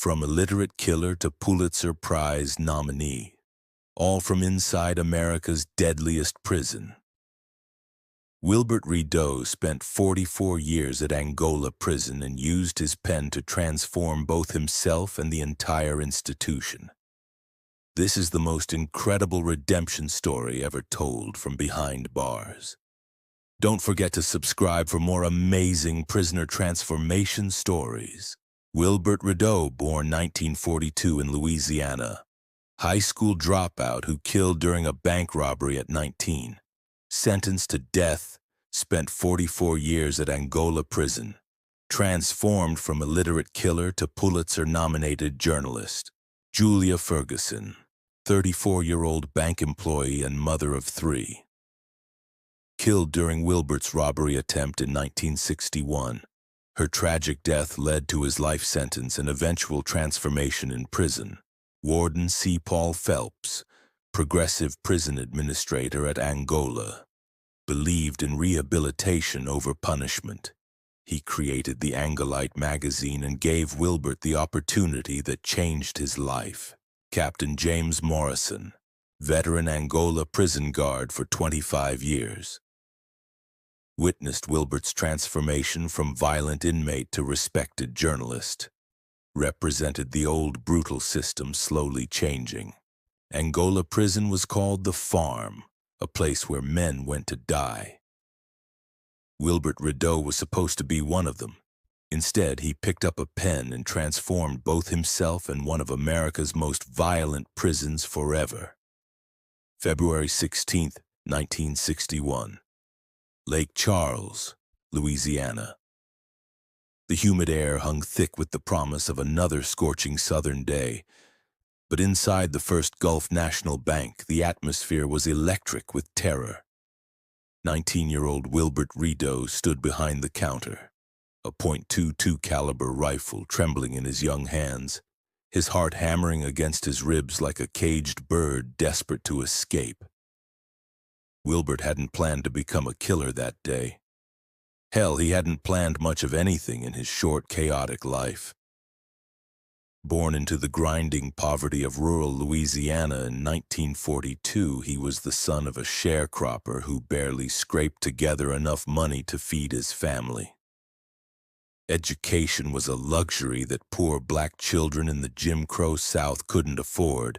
from illiterate killer to Pulitzer Prize nominee, all from inside America's deadliest prison. Wilbert Rideau spent 44 years at Angola Prison and used his pen to transform both himself and the entire institution. This is the most incredible redemption story ever told from behind bars. Don't forget to subscribe for more amazing prisoner transformation stories. Wilbert Rideau, born 1942 in Louisiana. High school dropout who killed during a bank robbery at 19. Sentenced to death, spent 44 years at Angola Prison. Transformed from illiterate killer to Pulitzer-nominated journalist. Julia Ferguson, 34-year-old bank employee and mother of 3. Killed during Wilbert's robbery attempt in 1961. Her tragic death led to his life sentence and eventual transformation in prison. Warden C. Paul Phelps, progressive prison administrator at Angola, believed in rehabilitation over punishment. He created the Angolite magazine and gave Wilbert the opportunity that changed his life. Captain James Morrison, veteran Angola prison guard for 25 years. Witnessed Wilbert's transformation from violent inmate to respected journalist. Represented the old brutal system slowly changing. Angola Prison was called the Farm, a place where men went to die. Wilbert Rideau was supposed to be one of them. Instead, he picked up a pen and transformed both himself and one of America's most violent prisons forever. February 16, 1961. Lake Charles, Louisiana. The humid air hung thick with the promise of another scorching southern day, but inside the First Gulf National Bank, the atmosphere was electric with terror. 19-year-old Wilbert Rideau stood behind the counter, a .22 caliber rifle trembling in his young hands, his heart hammering against his ribs like a caged bird desperate to escape. Wilbert hadn't planned to become a killer that day. Hell, he hadn't planned much of anything in his short, chaotic life. Born into the grinding poverty of rural Louisiana in 1942, he was the son of a sharecropper who barely scraped together enough money to feed his family. Education was a luxury that poor black children in the Jim Crow South couldn't afford,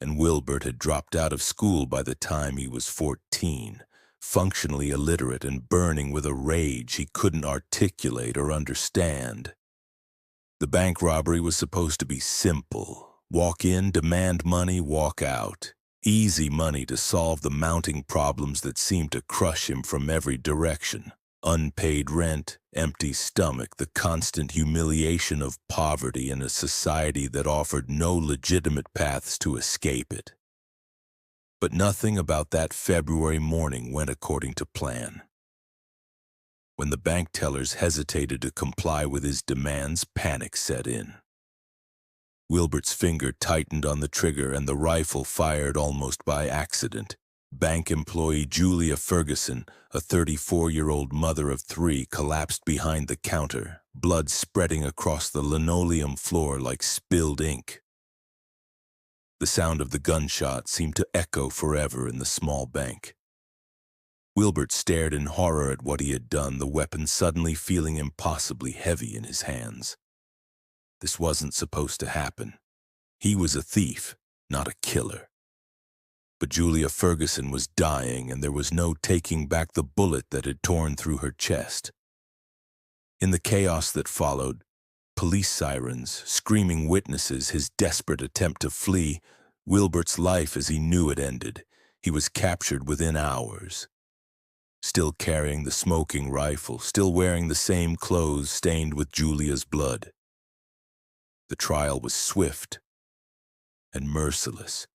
and Wilbert had dropped out of school by the time he was 14, functionally illiterate and burning with a rage he couldn't articulate or understand. The bank robbery was supposed to be simple. Walk in, demand money, walk out. Easy money to solve the mounting problems that seemed to crush him from every direction. Unpaid rent, empty stomach, the constant humiliation of poverty in a society that offered no legitimate paths to escape it. But nothing about that February morning went according to plan. When the bank tellers hesitated to comply with his demands, panic set in. Wilbert's finger tightened on the trigger and the rifle fired almost by accident. Bank employee Julia Ferguson, a 34-year-old mother of 3, collapsed behind the counter, blood spreading across the linoleum floor like spilled ink. The sound of the gunshot seemed to echo forever in the small bank. Wilbert stared in horror at what he had done, the weapon suddenly feeling impossibly heavy in his hands. This wasn't supposed to happen. He was a thief, not a killer. But Julia Ferguson was dying, and there was no taking back the bullet that had torn through her chest. In the chaos that followed, police sirens, screaming witnesses, his desperate attempt to flee, Wilbert's life as he knew it ended. He was captured within hours. Still carrying the smoking rifle, still wearing the same clothes stained with Julia's blood. The trial was swift and merciless.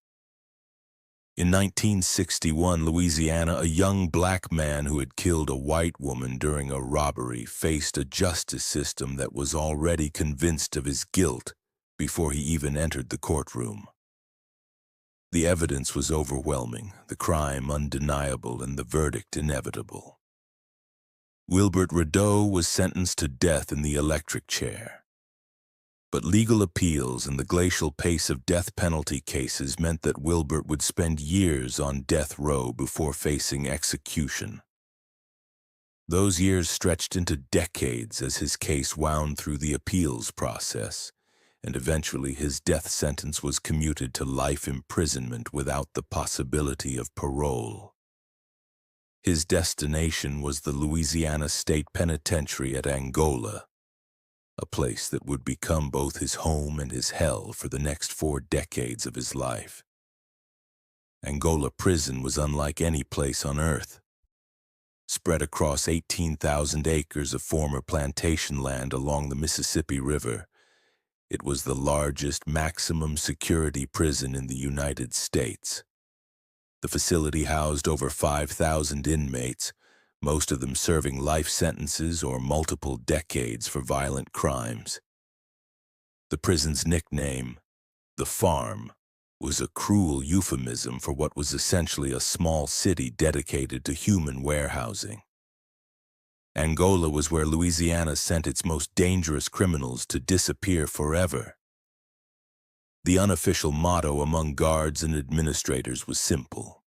In 1961, Louisiana, a young black man who had killed a white woman during a robbery faced a justice system that was already convinced of his guilt before he even entered the courtroom. The evidence was overwhelming, the crime undeniable, and the verdict inevitable. Wilbert Rideau was sentenced to death in the electric chair. But legal appeals and the glacial pace of death penalty cases meant that Wilbert would spend years on death row before facing execution. Those years stretched into decades as his case wound through the appeals process, and eventually his death sentence was commuted to life imprisonment without the possibility of parole. His destination was the Louisiana State Penitentiary at Angola, a place that would become both his home and his hell for the next 4 decades of his life. Angola Prison was unlike any place on earth. Spread across 18,000 acres of former plantation land along the Mississippi River, it was the largest maximum security prison in the United States. The facility housed over 5,000 inmates, most of them serving life sentences or multiple decades for violent crimes. The prison's nickname, the Farm, was a cruel euphemism for what was essentially a small city dedicated to human warehousing. Angola was where Louisiana sent its most dangerous criminals to disappear forever. The unofficial motto among guards and administrators was simple: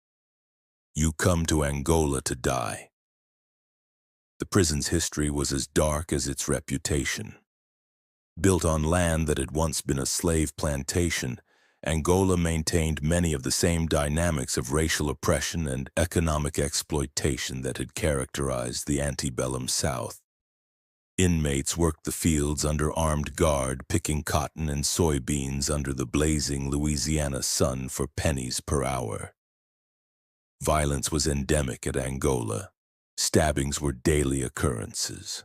"You come to Angola to die." The prison's history was as dark as its reputation. Built on land that had once been a slave plantation, Angola maintained many of the same dynamics of racial oppression and economic exploitation that had characterized the antebellum South. Inmates worked the fields under armed guard, picking cotton and soybeans under the blazing Louisiana sun for pennies per hour. Violence was endemic at Angola. Stabbings were daily occurrences.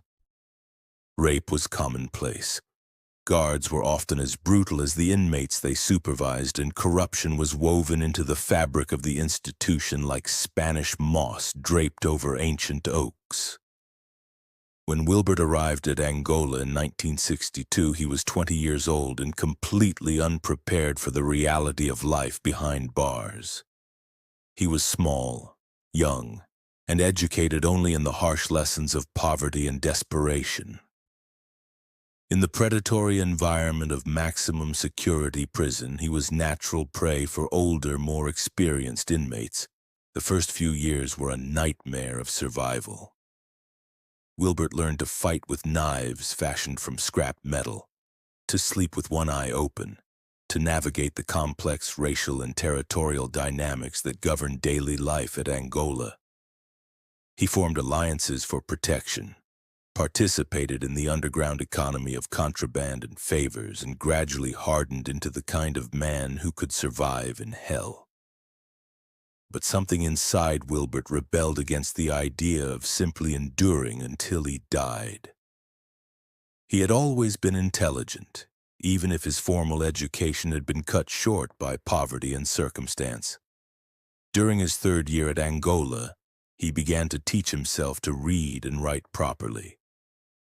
Rape was commonplace. Guards were often as brutal as the inmates they supervised, and corruption was woven into the fabric of the institution like Spanish moss draped over ancient oaks. When Wilbert arrived at Angola in 1962, he was 20 years old and completely unprepared for the reality of life behind bars. He was small, young, and educated only in the harsh lessons of poverty and desperation. In the predatory environment of maximum security prison, he was natural prey for older, more experienced inmates. The first few years were a nightmare of survival. Wilbert learned to fight with knives fashioned from scrap metal, to sleep with one eye open, to navigate the complex racial and territorial dynamics that govern daily life at Angola. He formed alliances for protection, participated in the underground economy of contraband and favors, and gradually hardened into the kind of man who could survive in hell. But something inside Wilbert rebelled against the idea of simply enduring until he died. He had always been intelligent, even if his formal education had been cut short by poverty and circumstance. During his 3rd year at Angola, he began to teach himself to read and write properly,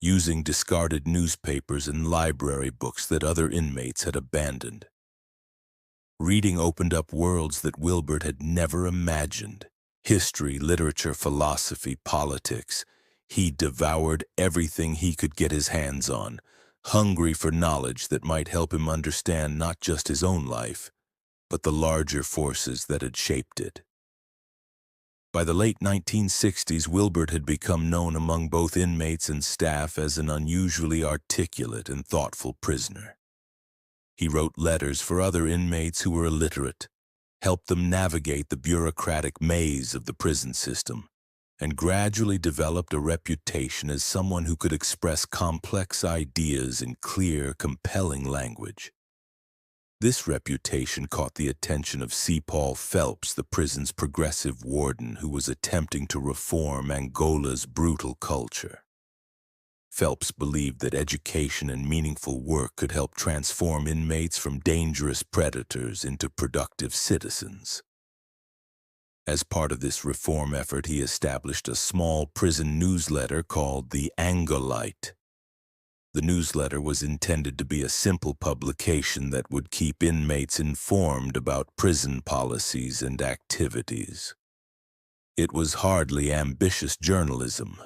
using discarded newspapers and library books that other inmates had abandoned. Reading opened up worlds that Wilbert had never imagined: history, literature, philosophy, politics. He devoured everything he could get his hands on, hungry for knowledge that might help him understand not just his own life, but the larger forces that had shaped it. By the late 1960s, Wilbert had become known among both inmates and staff as an unusually articulate and thoughtful prisoner. He wrote letters for other inmates who were illiterate, helped them navigate the bureaucratic maze of the prison system, and gradually developed a reputation as someone who could express complex ideas in clear, compelling language. This reputation caught the attention of C. Paul Phelps, the prison's progressive warden, who was attempting to reform Angola's brutal culture. Phelps believed that education and meaningful work could help transform inmates from dangerous predators into productive citizens. As part of this reform effort, he established a small prison newsletter called the Angolite. The newsletter was intended to be a simple publication that would keep inmates informed about prison policies and activities. It was hardly ambitious journalism,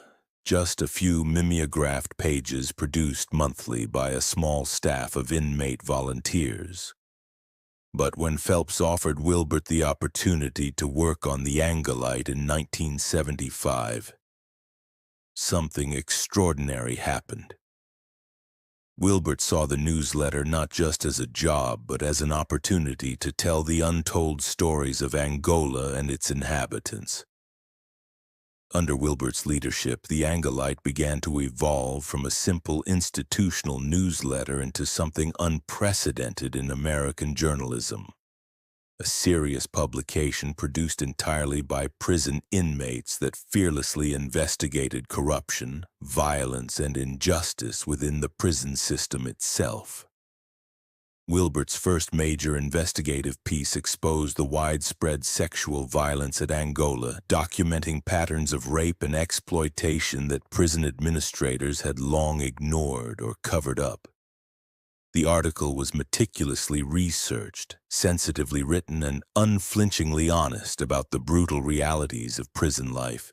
just a few mimeographed pages produced monthly by a small staff of inmate volunteers. But when Phelps offered Wilbert the opportunity to work on the Angolite in 1975, something extraordinary happened. Wilbert saw the newsletter not just as a job, but as an opportunity to tell the untold stories of Angola and its inhabitants. Under Wilbert's leadership, the Angolite began to evolve from a simple institutional newsletter into something unprecedented in American journalism. A serious publication produced entirely by prison inmates that fearlessly investigated corruption, violence, and injustice within the prison system itself. Wilbert's first major investigative piece exposed the widespread sexual violence at Angola, documenting patterns of rape and exploitation that prison administrators had long ignored or covered up. The article was meticulously researched, sensitively written, and unflinchingly honest about the brutal realities of prison life.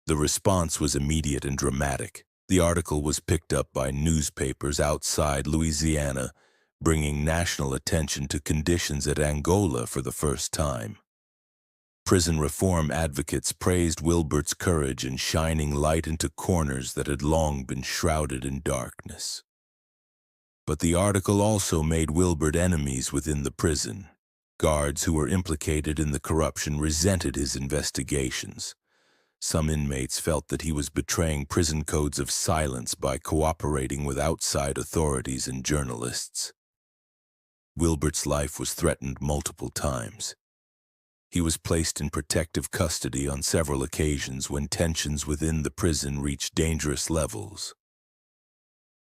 The response was immediate and dramatic. The article was picked up by newspapers outside Louisiana, bringing national attention to conditions at Angola for the first time. Prison reform advocates praised Wilbert's courage in shining light into corners that had long been shrouded in darkness. But the article also made Wilbert enemies within the prison. Guards who were implicated in the corruption resented his investigations. Some inmates felt that he was betraying prison codes of silence by cooperating with outside authorities and journalists. Wilbert's life was threatened multiple times. He was placed in protective custody on several occasions when tensions within the prison reached dangerous levels.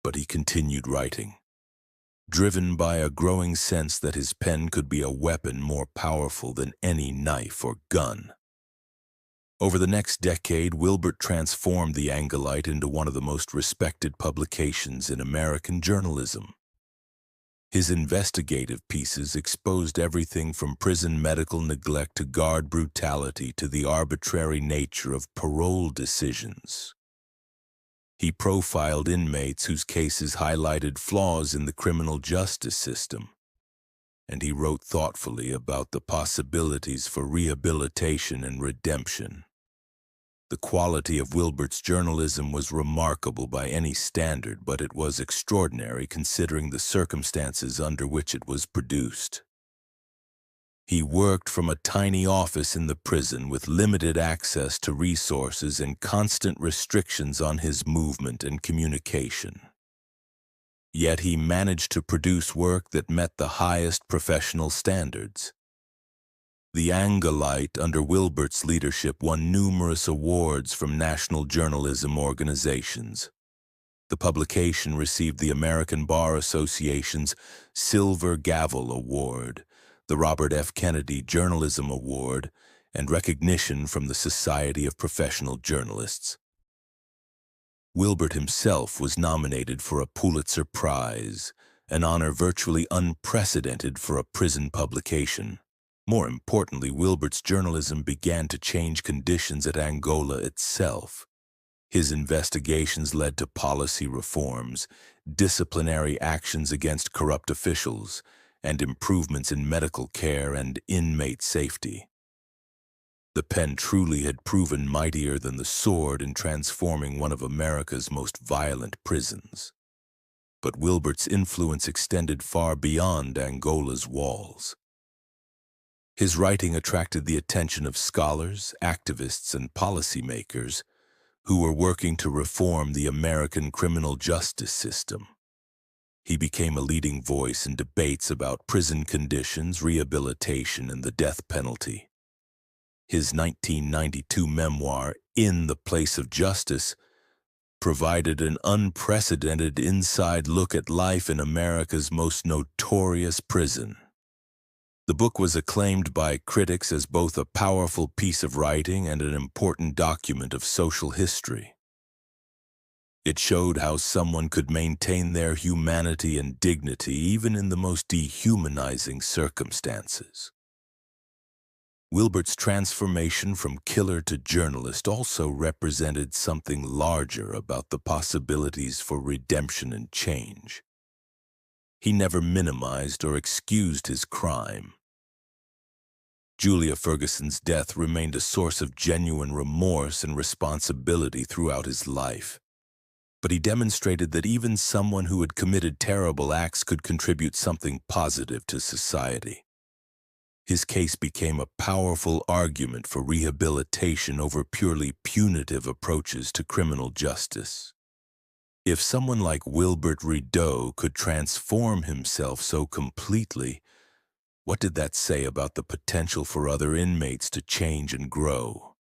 But he continued writing, driven by a growing sense that his pen could be a weapon more powerful than any knife or gun. Over the next decade, Wilbert transformed the Angolite into one of the most respected publications in American journalism. His investigative pieces exposed everything from prison medical neglect to guard brutality to the arbitrary nature of parole decisions. He profiled inmates whose cases highlighted flaws in the criminal justice system, and he wrote thoughtfully about the possibilities for rehabilitation and redemption. The quality of Wilbert's journalism was remarkable by any standard, but it was extraordinary considering the circumstances under which it was produced. He worked from a tiny office in the prison with limited access to resources and constant restrictions on his movement and communication. Yet he managed to produce work that met the highest professional standards. The Angolite, under Wilbert's leadership, won numerous awards from national journalism organizations. The publication received the American Bar Association's Silver Gavel Award, the Robert F. Kennedy Journalism Award, and recognition from the Society of Professional Journalists. Wilbert himself was nominated for a Pulitzer Prize, an honor virtually unprecedented for a prison publication. More importantly, Wilbert's journalism began to change conditions at Angola itself. His investigations led to policy reforms, disciplinary actions against corrupt officials, and improvements in medical care and inmate safety. The pen truly had proven mightier than the sword in transforming one of America's most violent prisons. But Wilbert's influence extended far beyond Angola's walls. His writing attracted the attention of scholars, activists, and policymakers who were working to reform the American criminal justice system. He became a leading voice in debates about prison conditions, rehabilitation, and the death penalty. His 1992 memoir, In the Place of Justice, provided an unprecedented inside look at life in America's most notorious prison. The book was acclaimed by critics as both a powerful piece of writing and an important document of social history. It showed how someone could maintain their humanity and dignity even in the most dehumanizing circumstances. Wilbert's transformation from killer to journalist also represented something larger about the possibilities for redemption and change. He never minimized or excused his crime. Julia Ferguson's death remained a source of genuine remorse and responsibility throughout his life. But he demonstrated that even someone who had committed terrible acts could contribute something positive to society. His case became a powerful argument for rehabilitation over purely punitive approaches to criminal justice. If someone like Wilbert Rideau could transform himself so completely, what did that say about the potential for other inmates to change and grow?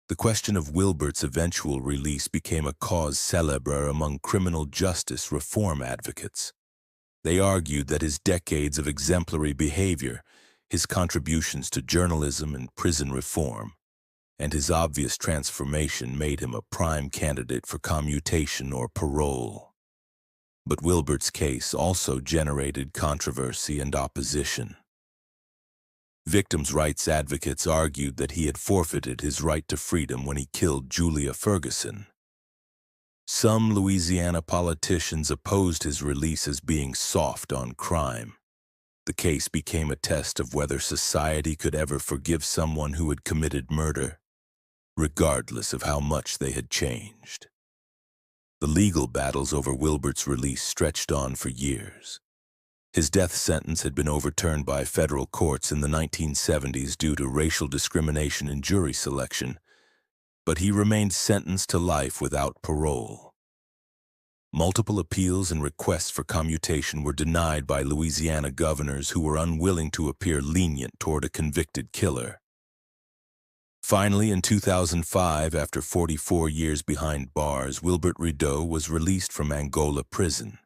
The question of Wilbert's eventual release became a cause célèbre among criminal justice reform advocates. They argued that his decades of exemplary behavior, his contributions to journalism and prison reform, and his obvious transformation made him a prime candidate for commutation or parole. But Wilbert's case also generated controversy and opposition. Victims' rights advocates argued that he had forfeited his right to freedom when he killed Julia Ferguson. Some Louisiana politicians opposed his release as being soft on crime. The case became a test of whether society could ever forgive someone who had committed murder, regardless of how much they had changed. The legal battles over Wilbert's release stretched on for years. His death sentence had been overturned by federal courts in the 1970s due to racial discrimination in jury selection, but he remained sentenced to life without parole. Multiple appeals and requests for commutation were denied by Louisiana governors who were unwilling to appear lenient toward a convicted killer. Finally, in 2005, after 44 years behind bars, Wilbert Rideau was released from Angola Prison.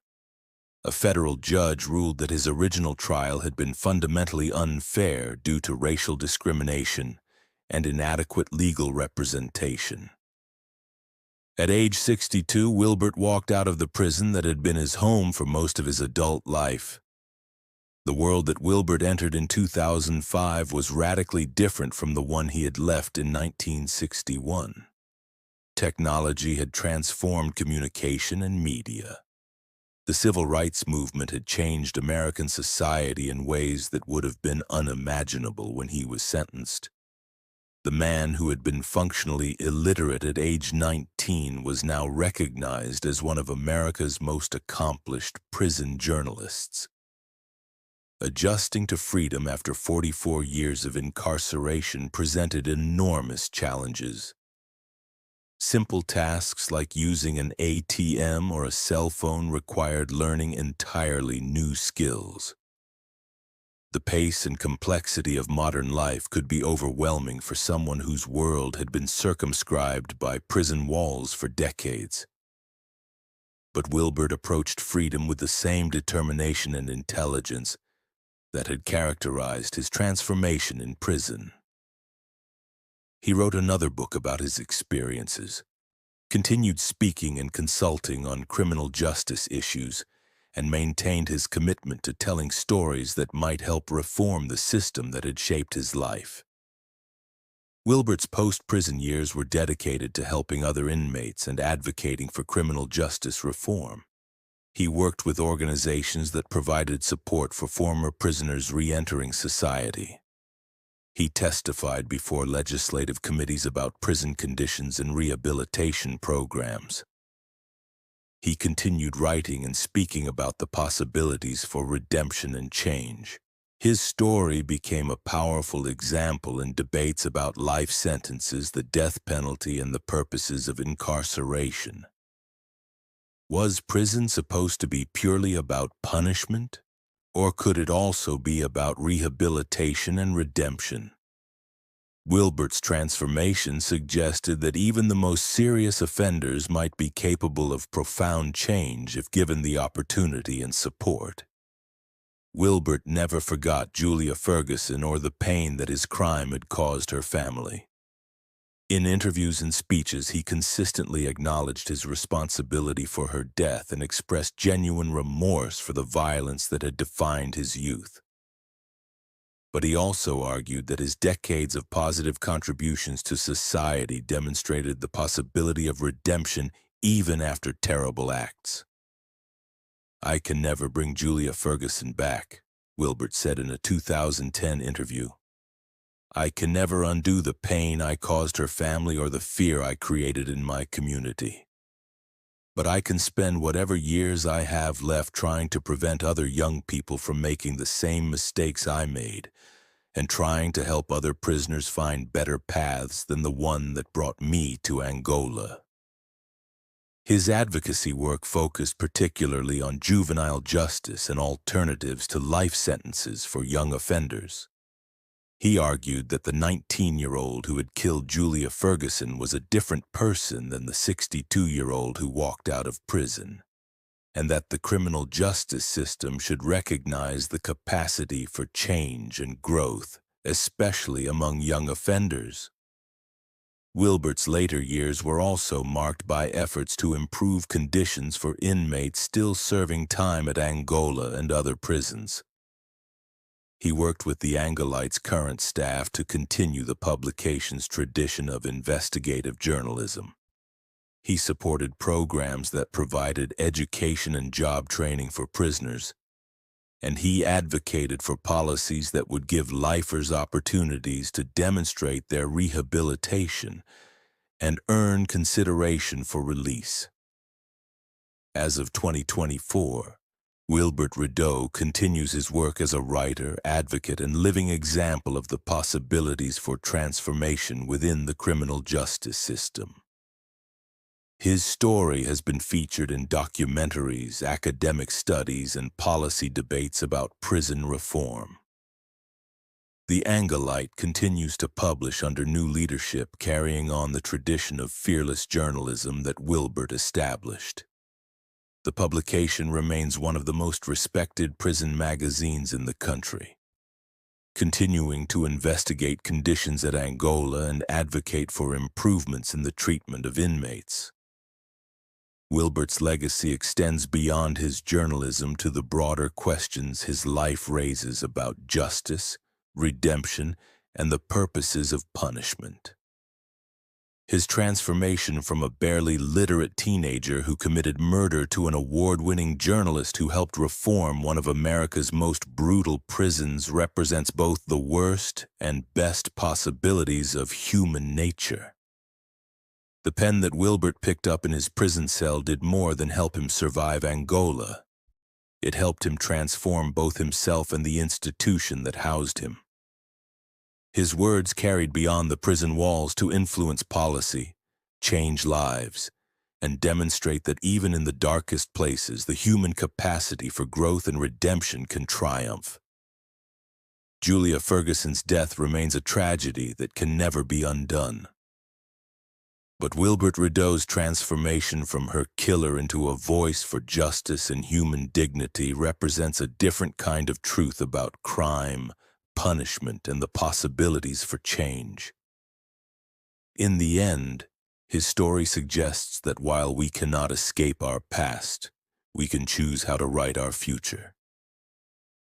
A federal judge ruled that his original trial had been fundamentally unfair due to racial discrimination and inadequate legal representation. At age 62, Wilbert walked out of the prison that had been his home for most of his adult life. The world that Wilbert entered in 2005 was radically different from the one he had left in 1961. Technology had transformed communication and media. The civil rights movement had changed American society in ways that would have been unimaginable when he was sentenced. The man who had been functionally illiterate at age 19 was now recognized as one of America's most accomplished prison journalists. Adjusting to freedom after 44 years of incarceration presented enormous challenges. Simple tasks like using an ATM or a cell phone required learning entirely new skills. The pace and complexity of modern life could be overwhelming for someone whose world had been circumscribed by prison walls for decades. But Wilbert approached freedom with the same determination and intelligence that had characterized his transformation in prison. He wrote another book about his experiences, continued speaking and consulting on criminal justice issues, and maintained his commitment to telling stories that might help reform the system that had shaped his life. Wilbert's post-prison years were dedicated to helping other inmates and advocating for criminal justice reform. He worked with organizations that provided support for former prisoners re-entering society. He testified before legislative committees about prison conditions and rehabilitation programs. He continued writing and speaking about the possibilities for redemption and change. His story became a powerful example in debates about life sentences, the death penalty, and the purposes of incarceration. Was prison supposed to be purely about punishment, or could it also be about rehabilitation and redemption? Wilbert's transformation suggested that even the most serious offenders might be capable of profound change if given the opportunity and support. Wilbert never forgot Julia Ferguson or the pain that his crime had caused her family. In interviews and speeches, he consistently acknowledged his responsibility for her death and expressed genuine remorse for the violence that had defined his youth. But he also argued that his decades of positive contributions to society demonstrated the possibility of redemption even after terrible acts. "I can never bring Julia Ferguson back," Wilbert said in a 2010 interview. "I can never undo the pain I caused her family or the fear I created in my community. But I can spend whatever years I have left trying to prevent other young people from making the same mistakes I made, and trying to help other prisoners find better paths than the one that brought me to Angola." His advocacy work focused particularly on juvenile justice and alternatives to life sentences for young offenders. He argued that the 19-year-old who had killed Julia Ferguson was a different person than the 62-year-old who walked out of prison, and that the criminal justice system should recognize the capacity for change and growth, especially among young offenders. Wilbert's later years were also marked by efforts to improve conditions for inmates still serving time at Angola and other prisons. He worked with the Angolite's current staff to continue the publication's tradition of investigative journalism. He supported programs that provided education and job training for prisoners, and he advocated for policies that would give lifers opportunities to demonstrate their rehabilitation and earn consideration for release. As of 2024, Wilbert Rideau continues his work as a writer, advocate, and living example of the possibilities for transformation within the criminal justice system. His story has been featured in documentaries, academic studies, and policy debates about prison reform. The Angolite continues to publish under new leadership, carrying on the tradition of fearless journalism that Wilbert established. The publication remains one of the most respected prison magazines in the country, continuing to investigate conditions at Angola and advocate for improvements in the treatment of inmates. Wilbert's legacy extends beyond his journalism to the broader questions his life raises about justice, redemption, and the purposes of punishment. His transformation from a barely literate teenager who committed murder to an award-winning journalist who helped reform one of America's most brutal prisons represents both the worst and best possibilities of human nature. The pen that Wilbert picked up in his prison cell did more than help him survive Angola. It helped him transform both himself and the institution that housed him. His words carried beyond the prison walls to influence policy, change lives, and demonstrate that even in the darkest places, the human capacity for growth and redemption can triumph. Julia Ferguson's death remains a tragedy that can never be undone. But Wilbert Rideau's transformation from her killer into a voice for justice and human dignity represents a different kind of truth about crime, punishment, and the possibilities for change. In the end, his story suggests that while we cannot escape our past, we can choose how to write our future.